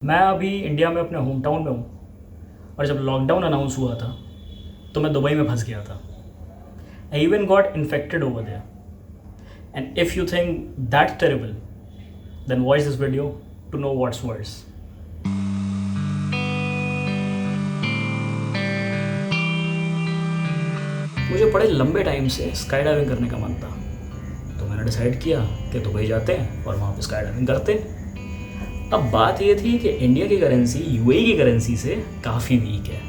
मैं अभी इंडिया में अपने होम टाउन में हूँ और जब लॉकडाउन अनाउंस हुआ था तो मैं दुबई में फंस गया था। I even got infected over there and if you think that terrible then watch this video to know what's worse. मुझे बड़े लंबे टाइम से स्काई डाइविंग करने का मन था, तो मैंने डिसाइड किया कि दुबई जाते हैं और वहाँ पे स्काई डाइविंग करते हैं। अब बात ये थी कि इंडिया की करेंसी यूएई की करेंसी से काफ़ी वीक है।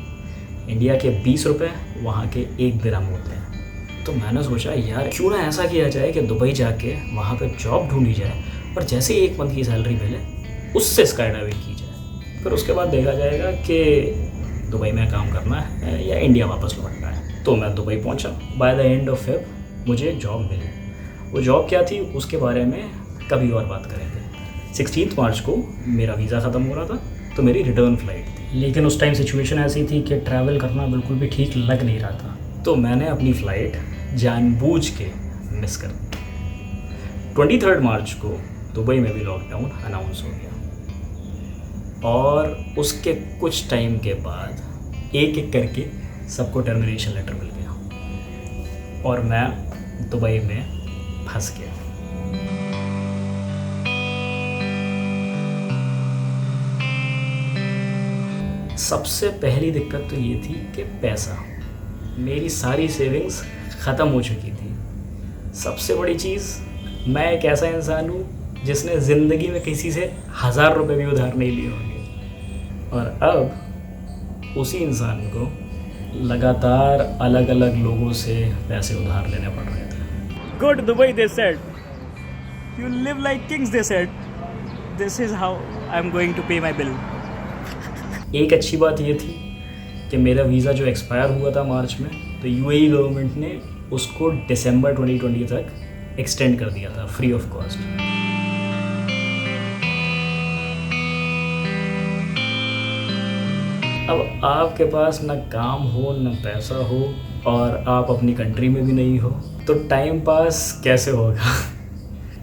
इंडिया के 20 रुपये वहाँ के 1 दिरहम होते हैं। तो मैंने सोचा यार क्यों ना ऐसा किया जाए कि दुबई जाके वहाँ पे जॉब ढूंढी जाए और जैसे ही 1 मंथ की सैलरी मिले उससे स्काई डाइविंग की जाए। फिर उसके बाद देखा जाएगा कि दुबई में काम करना है या इंडिया वापस लौटना है। तो मैं दुबई पहुँचा। By the end of Feb मुझे एक जॉब मिली। वो जॉब क्या थी उसके बारे में कभी और बात करेंगे। 16 मार्च को मेरा वीज़ा ख़त्म हो रहा था, तो मेरी रिटर्न फ़्लाइट थी। लेकिन उस टाइम सिचुएशन ऐसी थी कि ट्रैवल करना बिल्कुल भी ठीक लग नहीं रहा था, तो मैंने अपनी फ़्लाइट जानबूझ के मिस कर दी। 23 मार्च को दुबई में भी लॉकडाउन अनाउंस हो गया और उसके कुछ टाइम के बाद एक एक करके सबको टर्मिनेशन लेटर मिल गया और मैं दुबई में फंस गया। सबसे पहली दिक्कत तो ये थी कि पैसा, मेरी सारी सेविंग्स ख़त्म हो चुकी थी। सबसे बड़ी चीज़, मैं एक ऐसा इंसान हूँ जिसने ज़िंदगी में किसी से 1000 रुपये भी उधार नहीं लिए होंगे और अब उसी इंसान को लगातार अलग अलग लोगों से पैसे उधार लेने पड़ रहे थे। Good Dubai they said, you live like kings they said, this is how I am going to pay my bill. एक अच्छी बात ये थी कि मेरा वीज़ा जो एक्सपायर हुआ था मार्च में, तो यूएई गवर्नमेंट ने उसको दिसंबर 2020 तक एक्सटेंड कर दिया था फ्री ऑफ कॉस्ट। अब आपके पास ना काम हो ना पैसा हो और आप अपनी कंट्री में भी नहीं हो, तो टाइम पास कैसे होगा।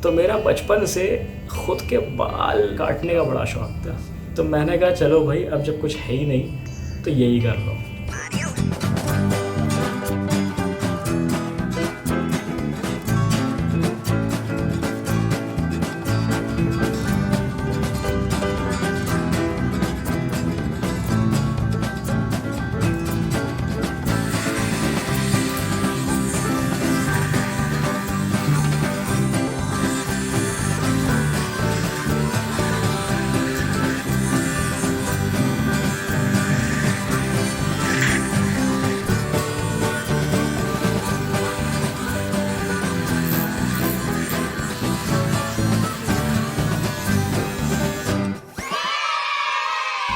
तो मेरा बचपन से खुद के बाल काटने का बड़ा शौक था, तो मैंने कहा चलो भाई अब जब कुछ है ही नहीं तो यही कर लो।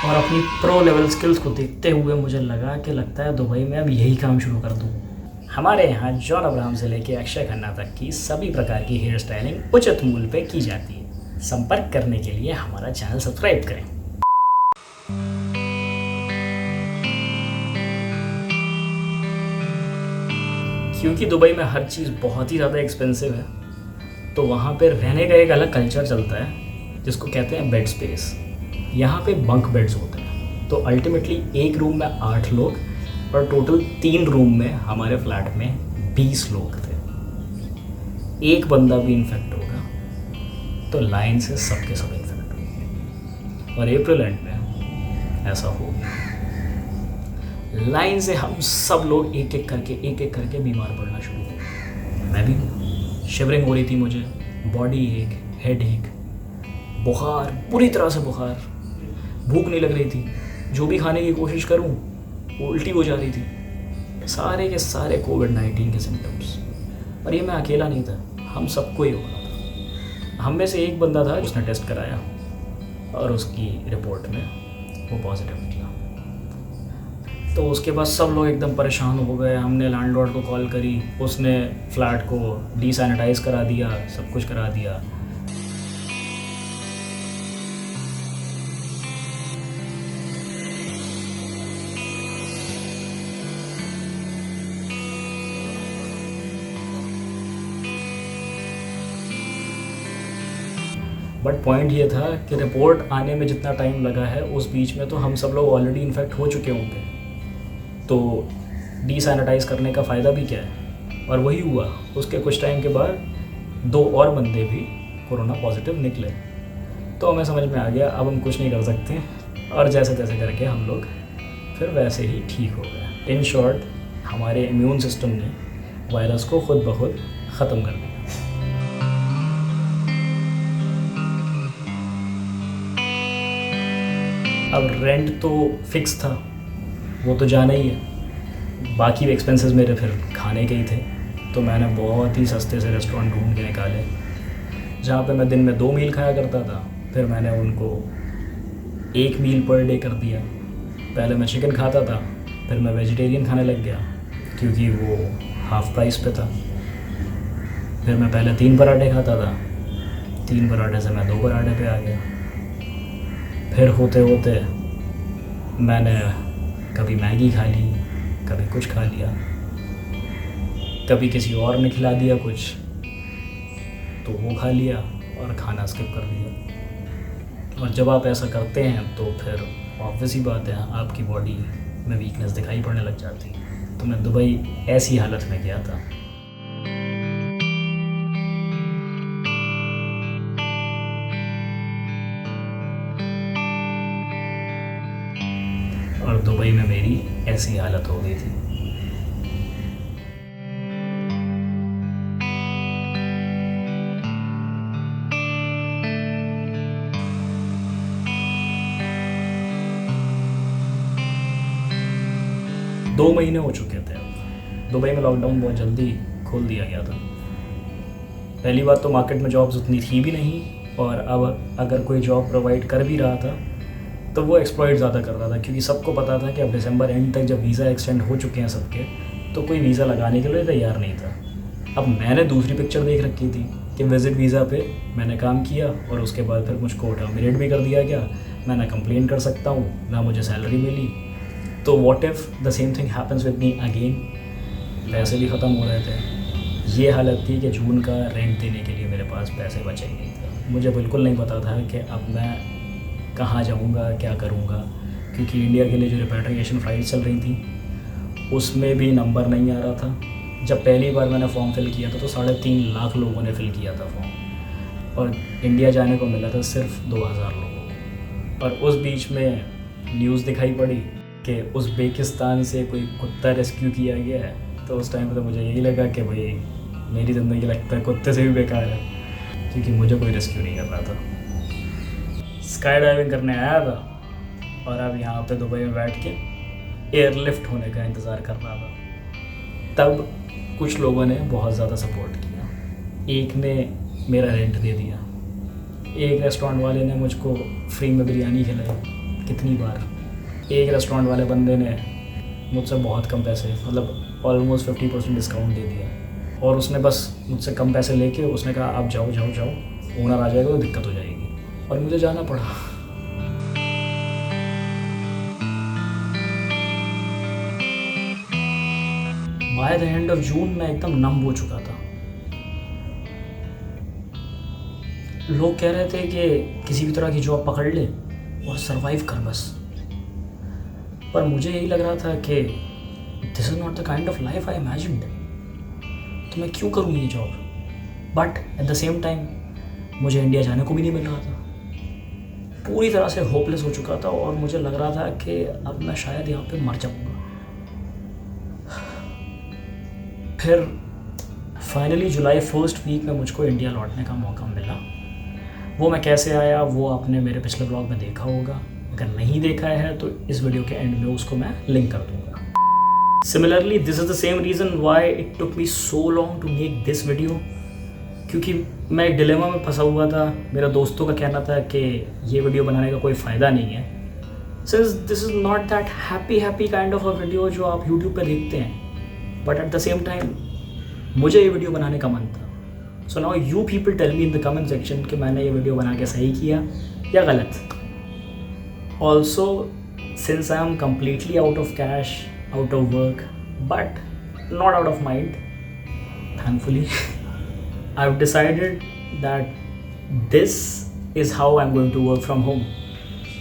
और अपनी प्रो लेवल स्किल्स को देखते हुए मुझे लगा कि लगता है दुबई में अब यही काम शुरू कर दूँ। हमारे यहाँ जॉन अब्राहम से लेकर अक्षय खन्ना तक की सभी प्रकार की हेयर स्टाइलिंग उचित मूल्य पे की जाती है। संपर्क करने के लिए हमारा चैनल सब्सक्राइब करें। क्योंकि दुबई में हर चीज़ बहुत ही ज़्यादा एक्सपेंसिव है, तो वहाँ पे रहने का एक अलग कल्चर चलता है जिसको कहते हैं बेड स्पेस। यहाँ पे बंक बेड्स होते हैं, तो अल्टीमेटली एक रूम में 8 लोग और टोटल 3 रूम में हमारे फ्लैट में 20 लोग थे। एक बंदा भी इन्फेक्ट होगा तो लाइन से सबके सब इन्फेक्ट होंगे और अप्रैल एंड में ऐसा हो गया। लाइन से हम सब लोग एक एक करके बीमार पड़ना शुरू हो गए। मैं भी, शिवरिंग हो रही थी मुझे, बॉडी एक, हेड एक, बुखार, पूरी तरह से बुखार, भूख नहीं लग रही थी, जो भी खाने की कोशिश करूं उल्टी हो जा रही थी। सारे के सारे कोविड-19 के सिम्टम्स। और ये मैं अकेला नहीं था, हम सबको ही हो रहा था। हम में से एक बंदा था जिसने टेस्ट कराया और उसकी रिपोर्ट में वो पॉजिटिव निकला। तो उसके बाद सब लोग एकदम परेशान हो गए। हमने लैंडलॉर्ड को कॉल करी, उसने फ्लैट को डीसैनिटाइज करा दिया, सब कुछ करा दिया। बट पॉइंट ये था कि रिपोर्ट आने में जितना टाइम लगा है उस बीच में तो हम सब लोग ऑलरेडी इन्फेक्ट हो चुके होंगे, तो डीसैनिटाइज करने का फ़ायदा भी क्या है। और वही हुआ, उसके कुछ टाइम के बाद 2 और बंदे भी कोरोना पॉजिटिव निकले। तो हमें समझ में आ गया अब हम कुछ नहीं कर सकते, और जैसे तैसे करके हम लोग फिर वैसे ही ठीक हो गए। इन शॉर्ट, हमारे इम्यून सिस्टम ने वायरस को खुद ब खुद ख़त्म कर दिया। अब रेंट तो फिक्स था, वो तो जाना ही है। बाकी एक्सपेंसेस मेरे फिर खाने के ही थे, तो मैंने बहुत ही सस्ते से रेस्टोरेंट ढूंढ के निकाले जहाँ पे मैं दिन में 2 मील खाया करता था, फिर मैंने उनको 1 मील पर डे कर दिया। पहले मैं चिकन खाता था, फिर मैं वेजिटेरियन खाने लग गया क्योंकि वो हाफ़ प्राइस पे था। फिर मैं पहले 3 पराठे खाता था, 3 पराठे से मैं 2 पराठे पे आ गया। फिर होते होते मैंने कभी मैगी खा ली, कभी कुछ खा लिया, कभी किसी और ने खिला दिया कुछ तो वो खा लिया और खाना स्किप कर दिया। और जब आप ऐसा करते हैं तो फिर ऑब्वियस ही बात है आपकी बॉडी में वीकनेस दिखाई पड़ने लग जाती है। तो मैं दुबई ऐसी हालत में गया था। और दुबई में मेरी ऐसी हालत हो गई थी। दो महीने हो चुके थे अब। दुबई में लॉकडाउन बहुत जल्दी खोल दिया गया था। पहली बात तो मार्केट में जॉब्स उतनी थी भी नहीं, और अब अगर कोई जॉब प्रोवाइड कर भी रहा था तो वो एक्सप्लॉइट ज़्यादा कर रहा था, क्योंकि सबको पता था कि अब दिसंबर एंड तक जब वीज़ा एक्सटेंड हो चुके हैं सबके, तो कोई वीज़ा लगाने के लिए तैयार नहीं था। अब मैंने दूसरी पिक्चर देख रखी थी कि विज़िट वीज़ा पे मैंने काम किया और उसके बाद फिर मुझको टर्मिनेट भी कर दिया गया। मैं ना कंप्लेन कर सकता हूँ, ना मुझे सैलरी मिली। तो what if the same thing happens with me again. पैसे भी ख़त्म हो रहे थे। ये हालत थी कि जून का रेंट देने के लिए मेरे पास पैसे बचे ही नहीं थे। मुझे बिल्कुल नहीं पता था कि अब मैं कहाँ जाऊँगा, क्या करूँगा, क्योंकि इंडिया के लिए जो रिपैट्रिएशन फ़्लाइट चल रही थी उसमें भी नंबर नहीं आ रहा था। जब पहली बार मैंने फॉर्म फिल किया था तो 3.5 लाख लोगों ने फिल किया था फॉर्म, और इंडिया जाने को मिला था सिर्फ 2000 लोगों को। और उस बीच में न्यूज़ दिखाई पड़ी कि उज़्बेकिस्तान से कोई कुत्ता रेस्क्यू किया गया है। तो उस टाइम पे तो मुझे यही लगा कि भाई मेरी ज़िंदगी लगता है कुत्ते से भी बेकार है, क्योंकि मुझे कोई रेस्क्यू नहीं कर रहा था। स्काई डाइविंग करने आया था और अब यहाँ पे दुबई में बैठ के एयरलिफ्ट होने का इंतज़ार कर रहा था। तब कुछ लोगों ने बहुत ज़्यादा सपोर्ट किया। एक ने मेरा रेंट दे दिया, एक रेस्टोरेंट वाले ने मुझको फ्री में बिरयानी खिलाई कितनी बार, एक रेस्टोरेंट वाले बंदे ने मुझसे बहुत कम पैसे, मतलब ऑलमोस्ट 50% डिस्काउंट दे दिया, और उसने बस मुझसे कम पैसे लेके उसने कहा आप जाओ जाओ जाओ, ओनर आ जाएगा तो दिक्कत हो जाएगी, और मुझे जाना पड़ा। By the end of June मैं एकदम नम हो चुका था। लोग कह रहे थे कि किसी भी तरह की जॉब पकड़ ले और सरवाइव कर बस, पर मुझे यही लग रहा था कि this is not the kind of life I imagined, तो मैं क्यों करूँ ये job. But at the same time मुझे इंडिया जाने को भी नहीं मिल रहा था। पूरी तरह से होपलेस हो चुका था और मुझे लग रहा था कि अब मैं शायद यहाँ पे मर जाऊँगा। फिर फाइनली जुलाई 1st वीक में मुझको इंडिया लौटने का मौका मिला। वो मैं कैसे आया वो आपने मेरे पिछले ब्लॉग में देखा होगा, अगर नहीं देखा है तो इस वीडियो के एंड में उसको मैं लिंक कर दूँगा। Similarly this is the same reason why it took me so long to make this video, क्योंकि मैं एक डिलेमा में फंसा हुआ था। मेरा दोस्तों का कहना था कि ये वीडियो बनाने का कोई फ़ायदा नहीं है, since this is not that happy kind of a video जो आप यूट्यूब पे देखते हैं। But at the same time मुझे ये वीडियो बनाने का मन था। So now you people tell me in the comment section कि मैंने ये वीडियो बना के सही किया या गलत। Also since I am completely out of cash, out of work, but not out of mind, thankfully I've decided that this is how I'm going to work from home.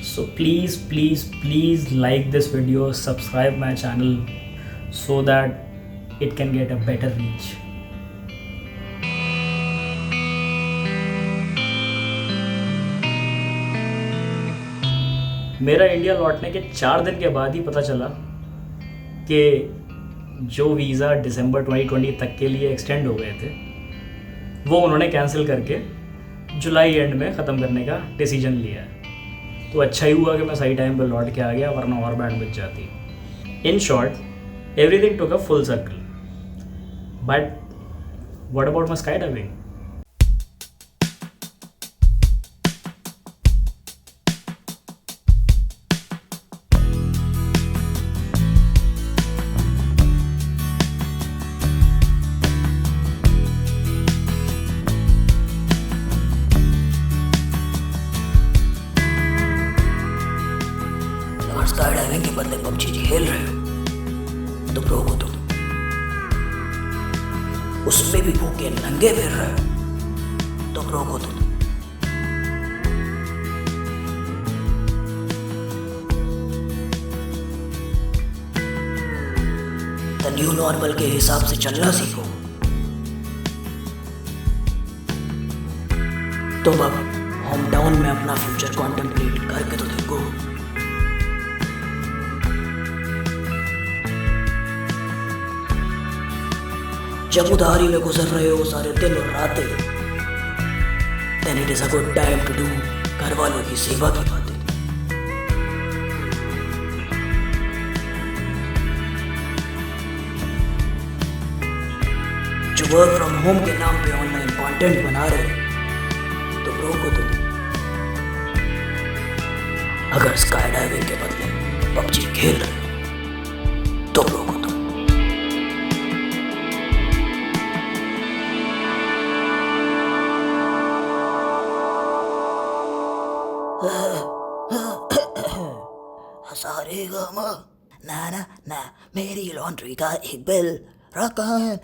So please like this video, subscribe my channel so that it can get a better reach. मेरा India लौटने के 4 दिन के बाद ही पता चला कि जो वीज़ा दिसंबर 2020 तक के लिए एक्सटेंड हो गए थे वो उन्होंने कैंसिल करके जुलाई एंड में ख़त्म करने का डिसीजन लिया है। तो अच्छा ही हुआ कि मैं सही टाइम पर लौट के आ गया, वरना और बैंड बच जाती। In short everything took a full circle, but what about my sky diving? Sky diving के बदले पबजी खेल रहे हो तो रोको तुम। उसमें भी भूखे नंगे फिर रहे हो तो रोको तुम। द न्यू नॉर्मल के हिसाब से चलना सीखो। तुम अब होम टाउन में अपना फ्यूचर कॉन्टेम्पलेट करके तो देखो। जब उधारी में गुजर रहे हो सारे दिन और रातें, then it is a good time to do घर वालों की सेवा की बातें। जो वर्क फ्रॉम होम के नाम पे ऑनलाइन कंटेंट बना रहे तो रोको तुम। अगर स्काई डाइविंग के बदले पबजी खेल रहे तो रोको तुम। सारे गामा ना ना ना मेरी लॉन्ड्री का एक बिल रखा है।